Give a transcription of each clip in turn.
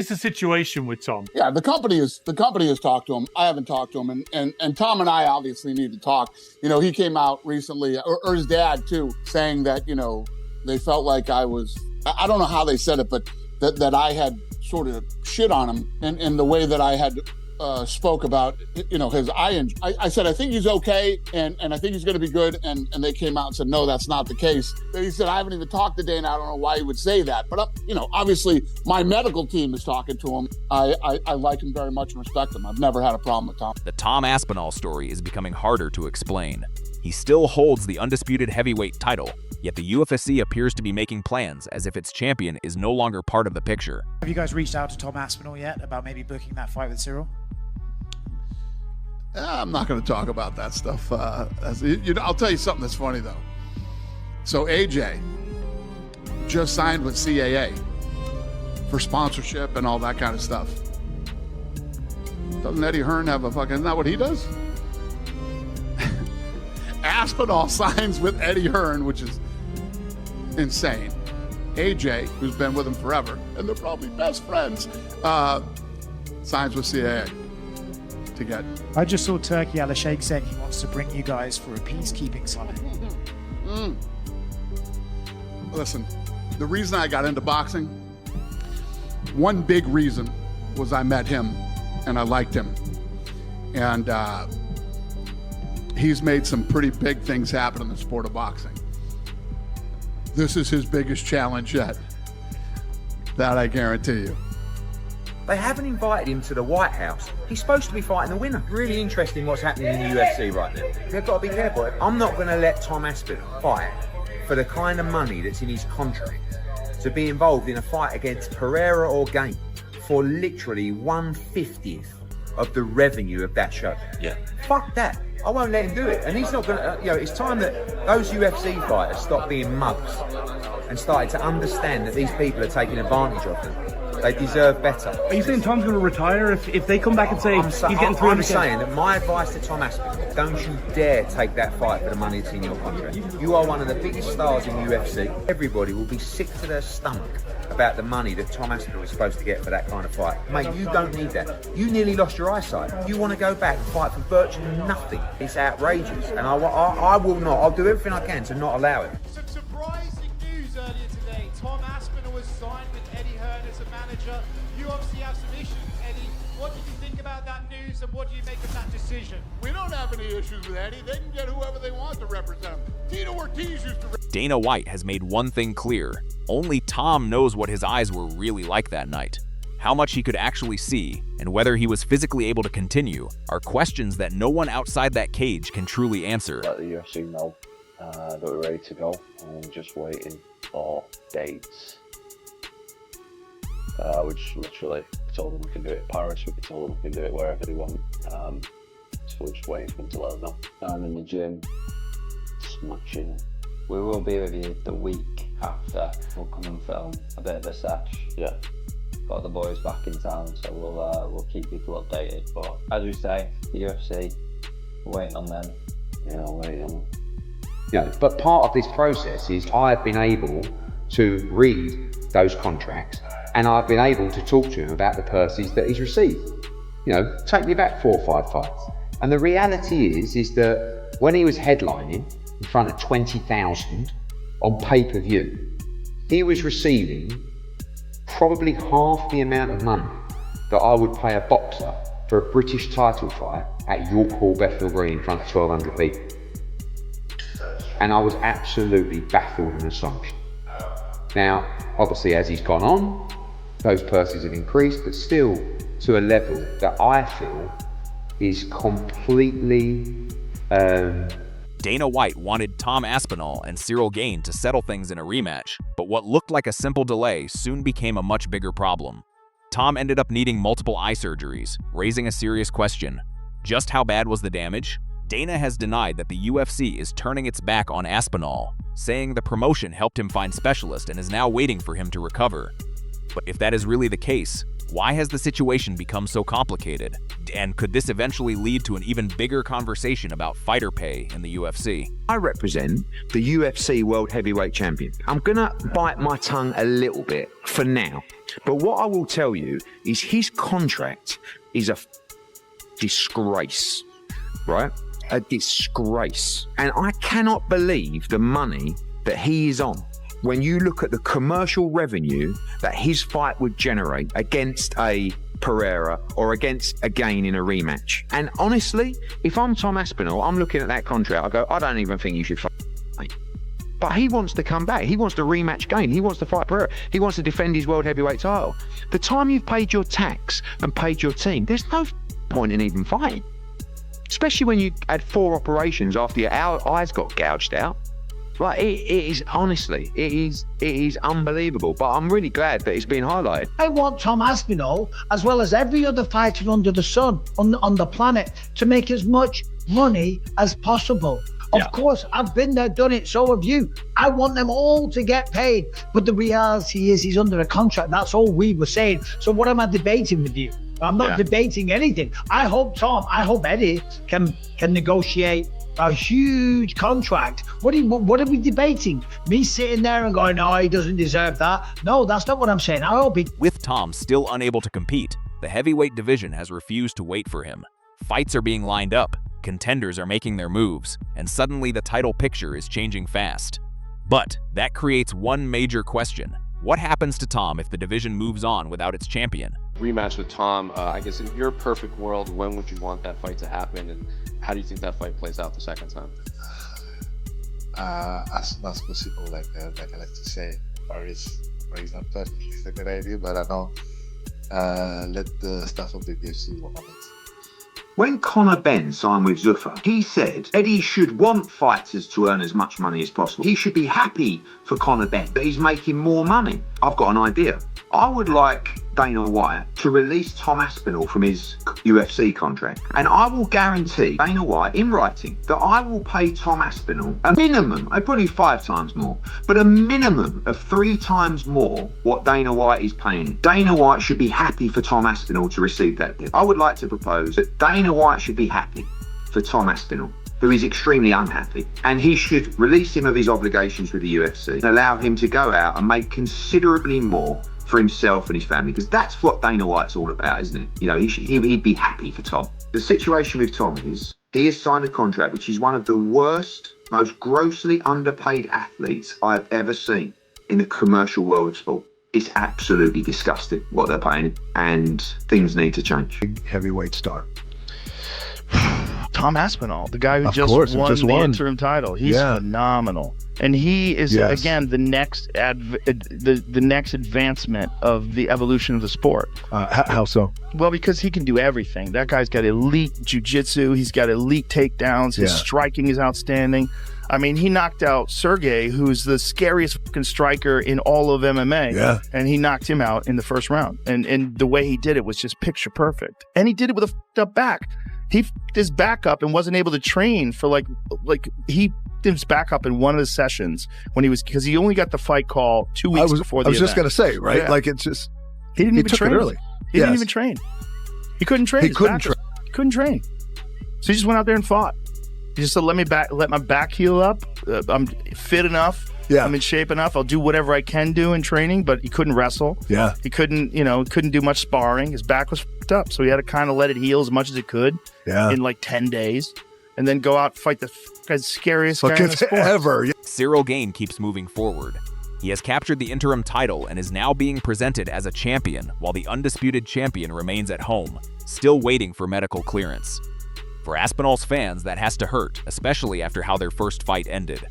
It's the situation with Tom. Yeah, the company has talked to him. I haven't talked to him, and Tom and I obviously need to talk. He came out recently, or his dad too, saying that they felt like I don't know how they said it, but that I had sort of shit on him in the way that I had spoke about his eye injury. I said I think he's okay, and I think he's going to be good, and they came out and said no, that's not the case. He said I haven't even talked to Dana. I don't know why he would say that, but obviously my medical team is talking to him. I like him very much and respect him. I've never had a problem with Tom. The Tom Aspinall story is becoming harder to explain. He still holds the undisputed heavyweight title, yet the UFC appears to be making plans as if its champion is no longer part of the picture. Have you guys reached out to Tom Aspinall yet about maybe booking that fight with Ciryl? I'm not going to talk about that stuff. I'll tell you something that's funny, though. So AJ just signed with CAA for sponsorship and all that kind of stuff. Doesn't Eddie Hearn have a fucking... Isn't that what he does? Aspinall signs with Eddie Hearn, which is insane. AJ, who's been with him forever, and they're probably best friends, signs with CAA. I just saw Turkey Al Sheikh saying he wants to bring you guys for a peacekeeping summit. Listen, the reason I got into boxing, one big reason was I met him and I liked him. And he's made some pretty big things happen in the sport of boxing. This is his biggest challenge yet. That I guarantee you. They haven't invited him to the White House. He's supposed to be fighting the winner. Really interesting what's happening in the UFC right now. They've got to be careful. I'm not going to let Tom Aspinall fight for the kind of money that's in his contract to be involved in a fight against Pereira or Gane for literally 1/50th of the revenue of that show. Yeah. Fuck that. I won't let him do it. And he's not going to, it's time that those UFC fighters stop being mugs and started to understand that these people are taking advantage of them. They deserve better. Are you saying Tom's going to retire if they come back and say he's getting 300K? I'm saying that my advice to Tom Aspinall, don't you dare take that fight for the money that's in your contract. You are one of the biggest stars in UFC. Everybody will be sick to their stomach about the money that Tom Aspinall is supposed to get for that kind of fight. Mate, you don't need that. You nearly lost your eyesight. You want to go back and fight for virtually nothing. It's outrageous. And I will not. I'll do everything I can to not allow it. Some surprising news earlier today. Tom Aspinall was signed with Eddie Hearn as a manager. You obviously have some issues, Eddie. What did you think about that news and what do you make of that decision? We don't have any issues with Eddie. They can get whoever they want to represent him. Tito Ortiz used to... Dana White has made one thing clear. Only Tom knows what his eyes were really like that night. How much he could actually see, and whether he was physically able to continue, are questions that no one outside that cage can truly answer. Let the UFC know that we're ready to go, and just waiting for dates. We just literally told them we can do it in Paris, we told them we can do it wherever they want. So we're just waiting for them to let us know. I'm in the gym, smashing it. We will be with you the week after. We'll come and film a bit of a sesh. Yeah. Got the boys back in town, so we'll keep people updated. But as we say, the UFC, we're waiting on them. Yeah, waiting on them. Yeah, but part of this process is I've been able to read those contracts and I've been able to talk to him about the purses that he's received. Take me back 4 or 5 fights. And the reality is that when he was headlining in front of 20,000 on pay-per-view, he was receiving probably half the amount of money that I would pay a boxer for a British title fight at York Hall, Bethnal Green in front of 1,200 people. And I was absolutely baffled and astonished. Now, obviously as he's gone on, those purses have increased, but still to a level that I feel is completely... Dana White wanted Tom Aspinall and Ciryl Gane to settle things in a rematch, but what looked like a simple delay soon became a much bigger problem. Tom ended up needing multiple eye surgeries, raising a serious question. Just how bad was the damage? Dana has denied that the UFC is turning its back on Aspinall, saying the promotion helped him find specialists and is now waiting for him to recover. But if that is really the case, why has the situation become so complicated? And could this eventually lead to an even bigger conversation about fighter pay in the UFC? I represent the UFC World Heavyweight Champion. I'm gonna bite my tongue a little bit for now But what I will tell you is his contract is a disgrace, right? A disgrace. And I cannot believe the money that he is on. When you look at the commercial revenue that his fight would generate against a Pereira or against a Gane in a rematch. And honestly, if I'm Tom Aspinall, I'm looking at that contract, I go, I don't even think you should fight. But he wants to come back. He wants to rematch Gane. He wants to fight Pereira. He wants to defend his world heavyweight title. The time you've paid your tax and paid your team, there's no point in even fighting. Especially when you had 4 operations after your eyes got gouged out. Like, it is, honestly, it is unbelievable. But I'm really glad that it's been highlighted. I want Tom Aspinall, as well as every other fighter under the sun on the planet, to make as much money as possible. Of course, I've been there, done it, so have you. I want them all to get paid. But the reality is he's under a contract. That's all we were saying. So what am I debating with you? I'm not debating anything. I hope Eddie can negotiate a huge contract. What are we debating? Me sitting there and going, no, he doesn't deserve that. No, that's not what I'm saying. I hope he... With Tom still unable to compete, the heavyweight division has refused to wait for him. Fights are being lined up, contenders are making their moves, and suddenly the title picture is changing fast. But that creates one major question. What happens to Tom if the division moves on without its champion? Rematch with Tom, I guess in your perfect world, when would you want that fight to happen, and how do you think that fight plays out the second time? As soon as possible, like I like to say. Paris not perfect, it's a good idea, but I know let the staff of the UFC work on it. When Conor Benn signed with Zuffa, he said Eddie should want fighters to earn as much money as possible. He should be happy for Conor Benn that he's making more money. I've got an idea. I would like Dana White to release Tom Aspinall from his UFC contract, and I will guarantee Dana White in writing that I will pay Tom Aspinall a minimum, probably 5 times more, but a minimum of 3 times more what Dana White is paying. Dana White should be happy for Tom Aspinall to receive that deal. I would like to propose that Dana White should be happy for Tom Aspinall, who is extremely unhappy, and he should release him of his obligations with the UFC and allow him to go out and make considerably more for himself and his family, because that's what Dana White's all about, isn't it? You know, he'd be happy for Tom. The situation with Tom is he has signed a contract which is one of the worst, most grossly underpaid athletes I've ever seen in the commercial world of sport. It's absolutely disgusting what they're paying him, and things need to change. Big heavyweight star. Tom Aspinall, the guy who just won the interim title. He's phenomenal. And he is, again, the next the next advancement of the evolution of the sport. How so? Well, because he can do everything. That guy's got elite jiu-jitsu. He's got elite takedowns. His striking is outstanding. I mean, he knocked out Sergey, who's the scariest fucking striker in all of MMA. Yeah. And he knocked him out in the first round. And the way he did it was just picture perfect. And he did it with a fucked up back. He fucked his back up and wasn't able to train for like he did his back up in one of the sessions when because he only got the fight call 2 weeks before the event. I was just gonna say, right? Yeah. Like it's just he didn't even train early. He didn't even train. He couldn't train. He couldn't train. So he just went out there and fought. He just said, let my back heal up. I'm fit enough. Yeah. I'm in shape enough. I'll do whatever I can do in training, but he couldn't wrestle. Yeah. He couldn't do much sparring. His back was fucked up. So he had to kind of let it heal as much as it could in like 10 days and then go out and fight the scariest guy in the sport ever. Ciryl Gane keeps moving forward. He has captured the interim title and is now being presented as a champion, while the undisputed champion remains at home, still waiting for medical clearance. For Aspinall's fans, that has to hurt, especially after how their first fight ended.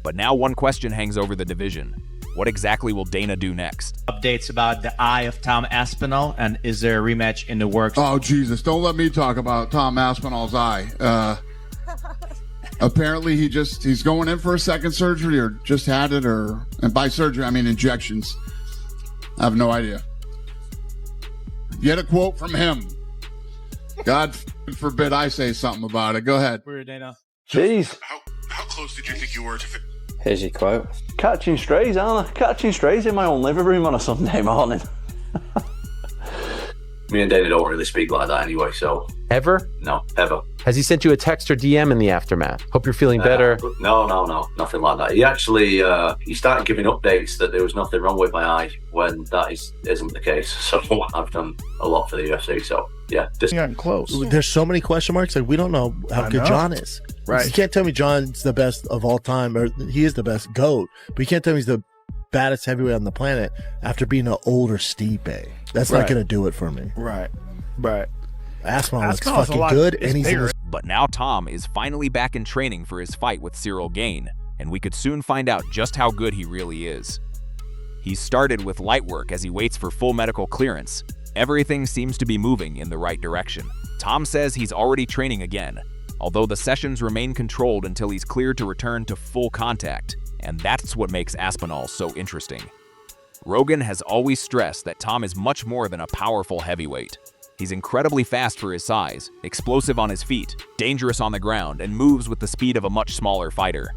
But now one question hangs over the division. What exactly will Dana do next? Updates about the eye of Tom Aspinall, and is there a rematch in the works? Oh, Jesus, don't let me talk about Tom Aspinall's eye. Apparently he's going in for a second surgery, or just had it, and by surgery I mean injections. I have no idea. Get a quote from him. God forbid I say something about it. Go ahead. Where Dana? Jeez. How close did you think you were to Here's your quote. Catching strays, aren't I? Catching strays in my own living room on a Sunday morning. Me and Dana don't really speak like that anyway, so. Ever? No, ever. Has he sent you a text or DM in the aftermath? Hope you're feeling better. No, nothing like that. He actually, he started giving updates that there was nothing wrong with my eye when that isn't the case. So I've done a lot for the UFC, so yeah. Gotten close. There's so many question marks. Like, we don't know how good John is. Right. You can't tell me John's the best of all time, or he is the best GOAT, but you can't tell me he's the baddest heavyweight on the planet after being an older Stipe. That's not going to do it for me. Right. Aspinall looks fucking good, and he's in this. But now Tom is finally back in training for his fight with Ciryl Gane, and we could soon find out just how good he really is. He's started with light work as he waits for full medical clearance. Everything seems to be moving in the right direction. Tom says he's already training again, although the sessions remain controlled until he's cleared to return to full contact, and that's what makes Aspinall so interesting. Rogan has always stressed that Tom is much more than a powerful heavyweight. He's incredibly fast for his size, explosive on his feet, dangerous on the ground, and moves with the speed of a much smaller fighter.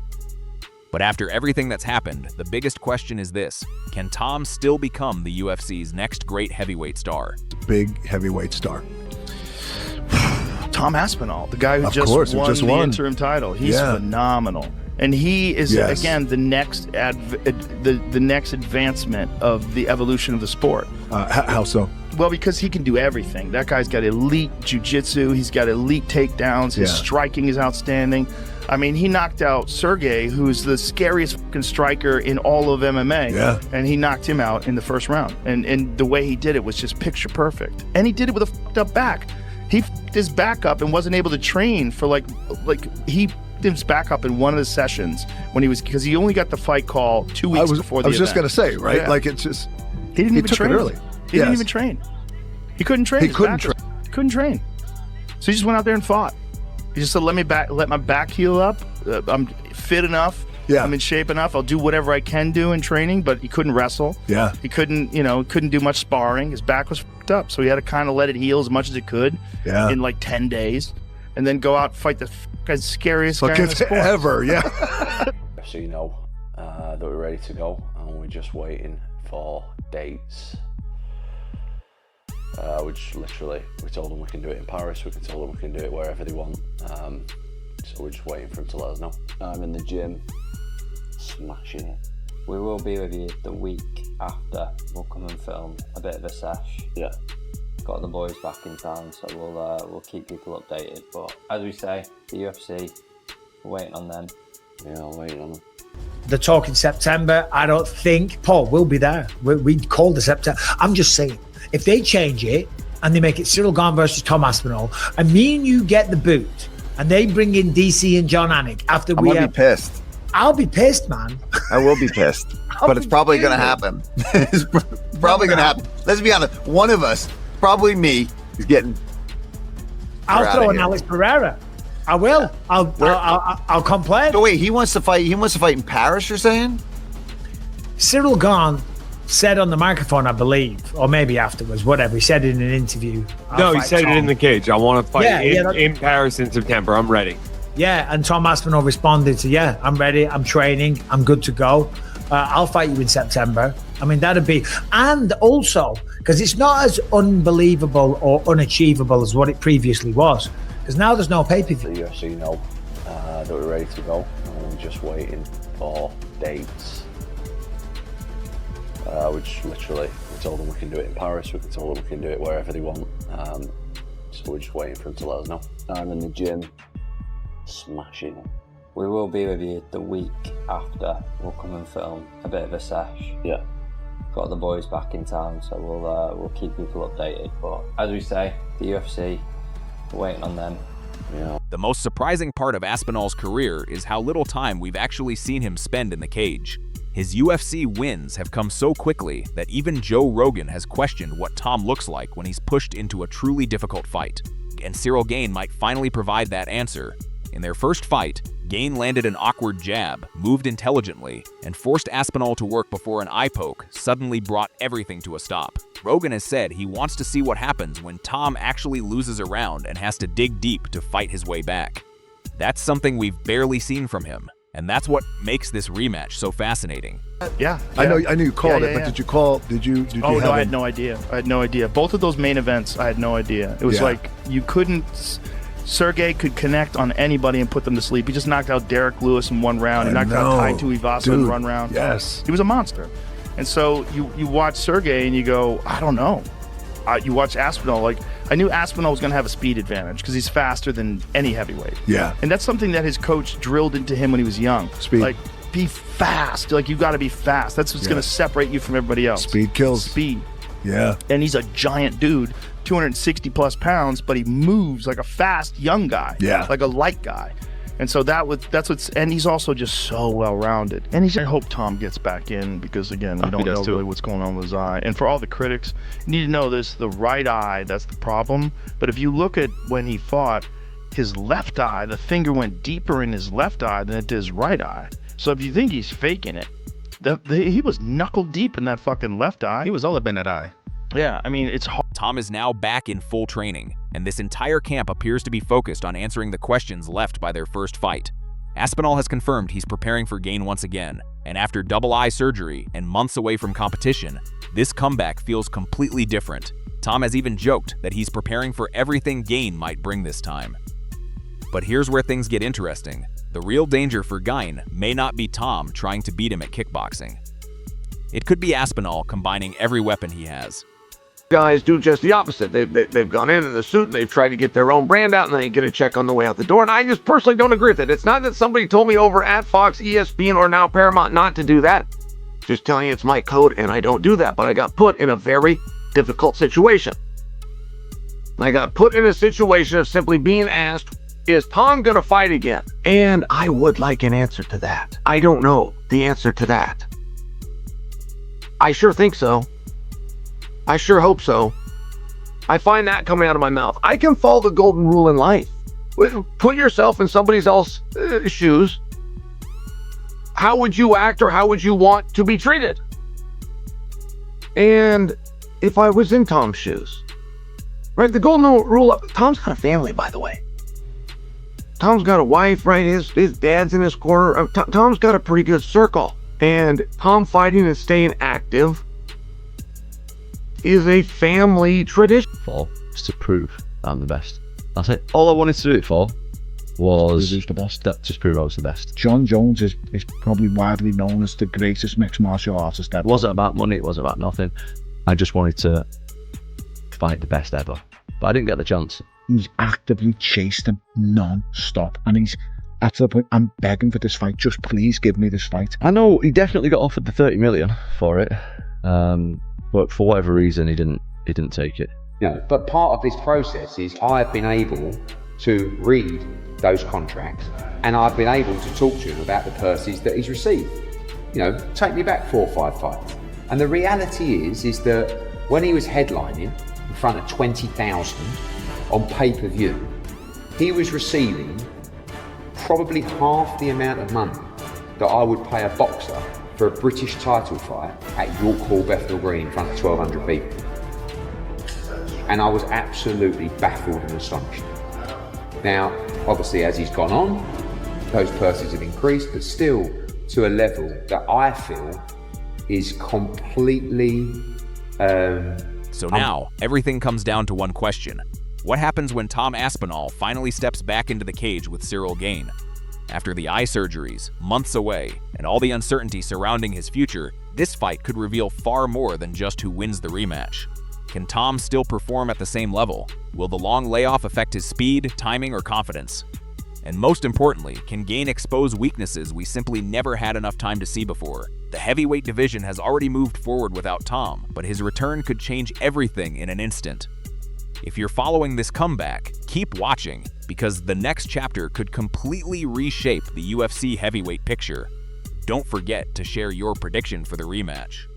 But after everything that's happened, the biggest question is this: can Tom still become the UFC's next great heavyweight star? Big heavyweight star. Tom Aspinall, the guy who Of just course, who won just the won. interim title. He's phenomenal. And he is, again, the next the next advancement of the evolution of the sport. How so? Well, because he can do everything. That guy's got elite jiu-jitsu. He's got elite takedowns. His striking is outstanding. I mean, he knocked out Sergey, who's the scariest fucking striker in all of MMA. Yeah. And he knocked him out in the first round. And the way he did it was just picture perfect. And he did it with a fucked up back. He fucked his back up and wasn't able to train for he fucked his back up in one of the sessions when because he only got the fight call 2 weeks before the event. I was just going to say, right? Yeah. Like, it's just, he didn't even took train it early. He didn't even train. He couldn't train. He His couldn't back was- He couldn't train. So he just went out there and fought. He just said, let my back heal up. I'm fit enough. Yeah. I'm in shape enough. I'll do whatever I can do in training, but he couldn't wrestle. Yeah. He couldn't do much sparring. His back was fucked up. So he had to kind of let it heal as much as it could in like 10 days and then go out and fight the fucking scariest guy in the sport. ever, yeah. So you know that we're ready to go, and we're just waiting for dates. We told them we can do it in Paris, we told them we can do it wherever they want. So we're just waiting for them to let us know. I'm in the gym, smashing it. We will be with you the week after. We'll come and film a bit of a sesh. Yeah. Got the boys back in town, so we'll keep people updated. But as we say, the UFC, we're waiting on them. Yeah, I'm waiting on them. The talk in September, I don't think, Paul, we'll be there. We called the September. I'm just saying, if they change it and they make it Ciryl Gane versus Tom Aspinall, and me and you get the boot, and they bring in DC and John Anik after I'm gonna be pissed. I'll be pissed, man. I will be pissed, but it's probably going to happen. It's probably going to happen. Let's be honest. One of us, probably me, is getting. I'll throw an Alex Pereira. I will. I'll complain. So wait, he wants to fight. He wants to fight in Paris. You're saying? Ciryl Gane said on the microphone, I believe, or maybe afterwards, whatever. He said it in an interview. No, he said it in the cage. I want to fight in Paris in September. I'm ready. Yeah, and Tom Aspinall responded to, I'm ready, I'm training, I'm good to go. I'll fight you in September. I mean, that'd be, and also, because it's not as unbelievable or unachievable as what it previously was, because now there's no pay-per-view. The UFC know that we're ready to go, and we're just waiting for dates. We told them we can do it in Paris, we told them we can do it wherever they want. So we're just waiting for them to let us know. I'm in the gym, smashing it. We will be with you the week after. We'll come and film a bit of a sesh. Yeah. Got the boys back in town, so we'll keep people updated. But as we say, the UFC, we're waiting on them. Yeah. The most surprising part of Aspinall's career is how little time we've actually seen him spend in the cage. His UFC wins have come so quickly that even Joe Rogan has questioned what Tom looks like when he's pushed into a truly difficult fight. And Ciryl Gane might finally provide that answer. In their first fight, Gane landed an awkward jab, moved intelligently, and forced Aspinall to work before an eye poke suddenly brought everything to a stop. Rogan has said he wants to see what happens when Tom actually loses a round and has to dig deep to fight his way back. That's something we've barely seen from him. And that's what makes this rematch so fascinating. Yeah. I knew you called it, but yeah. did you call? Did you? Oh have no, I had no idea. I had no idea. Both of those main events, I had no idea. It was like you couldn't. Sergey could connect on anybody and put them to sleep. He just knocked out Derek Lewis in one round. He knocked out Tai Tuivasa in one round. Yes, he was a monster. And so you watch Sergey and you go, I don't know. You watch Aspinall. Like I knew Aspinall was going to have a speed advantage because he's faster than any heavyweight. Yeah, and that's something that his coach drilled into him when he was young. Speed. Like be fast. Like you got to be fast. That's what's going to separate you from everybody else. Speed kills. Speed. Yeah. And he's a giant dude, 260 plus pounds, but he moves like a fast young guy. Yeah. Like a light guy. And so that's what's, and he's also just so well-rounded. And I hope Tom gets back in because again, we don't know really what's going on with his eye. And for all the critics, you need to know this, the right eye, that's the problem. But if you look at when he fought, his left eye, the finger went deeper in his left eye than it did his right eye. So if you think he's faking it, he was knuckle deep in that fucking left eye. He was all up in that eye. Yeah, I mean, it's hard. Tom is now back in full training, and this entire camp appears to be focused on answering the questions left by their first fight. Aspinall has confirmed he's preparing for Gane once again, and after double eye surgery and months away from competition, this comeback feels completely different. Tom has even joked that he's preparing for everything Gane might bring this time. But here's where things get interesting. The real danger for Gane may not be Tom trying to beat him at kickboxing. It could be Aspinall combining every weapon he has. Guys do just the opposite. They've gone in the suit and they've tried to get their own brand out and they get a check on the way out the door. And I just personally don't agree with it. It's not that somebody told me over at Fox, ESPN, or now Paramount not to do that. Just telling you it's my code and I don't do that. But I got put in a very difficult situation. I got put in a situation of simply being asked, is Tom gonna fight again? And I would like an answer to that. I don't know the answer to that. I sure think so. I sure hope so. I find that coming out of my mouth. I can follow the golden rule in life. Put yourself in somebody else's shoes. How would you act or how would you want to be treated? And if I was in Tom's shoes, right? The golden rule, Tom's got a family, by the way. Tom's got a wife, right? His dad's in his corner. Tom's got a pretty good circle. And Tom fighting and staying active is a family tradition. Just to prove I'm the best. That's it. All I wanted to do it for was who's the best. Just prove I was the best. John Jones is probably widely known as the greatest mixed martial artist ever. It wasn't about money, it wasn't about nothing. I just wanted to fight the best ever. But I didn't get the chance. He's actively chased him non-stop. And he's at the point, I'm begging for this fight. Just please give me this fight. I know he definitely got offered the 30 million for it. But for whatever reason, he didn't take it. Yeah, but part of this process is I've been able to read those contracts and I've been able to talk to him about the purses that he's received. You know, take me back 4 or 5 fights. And the reality is that when he was headlining in front of 20,000 on pay-per-view, he was receiving probably half the amount of money that I would pay a boxer for a British title fight at York Hall, Bethnal Green in front of 1,200 people. And I was absolutely baffled and astonished. Now, obviously, as he's gone on, those purses have increased, but still to a level that I feel is completely... So now, everything comes down to one question. What happens when Tom Aspinall finally steps back into the cage with Ciryl Gane? After the eye surgeries, months away, and all the uncertainty surrounding his future, this fight could reveal far more than just who wins the rematch. Can Tom still perform at the same level? Will the long layoff affect his speed, timing, or confidence? And most importantly, can Gane expose weaknesses we simply never had enough time to see before? The heavyweight division has already moved forward without Tom, but his return could change everything in an instant. If you're following this comeback, keep watching, because the next chapter could completely reshape the UFC heavyweight picture. Don't forget to share your prediction for the rematch.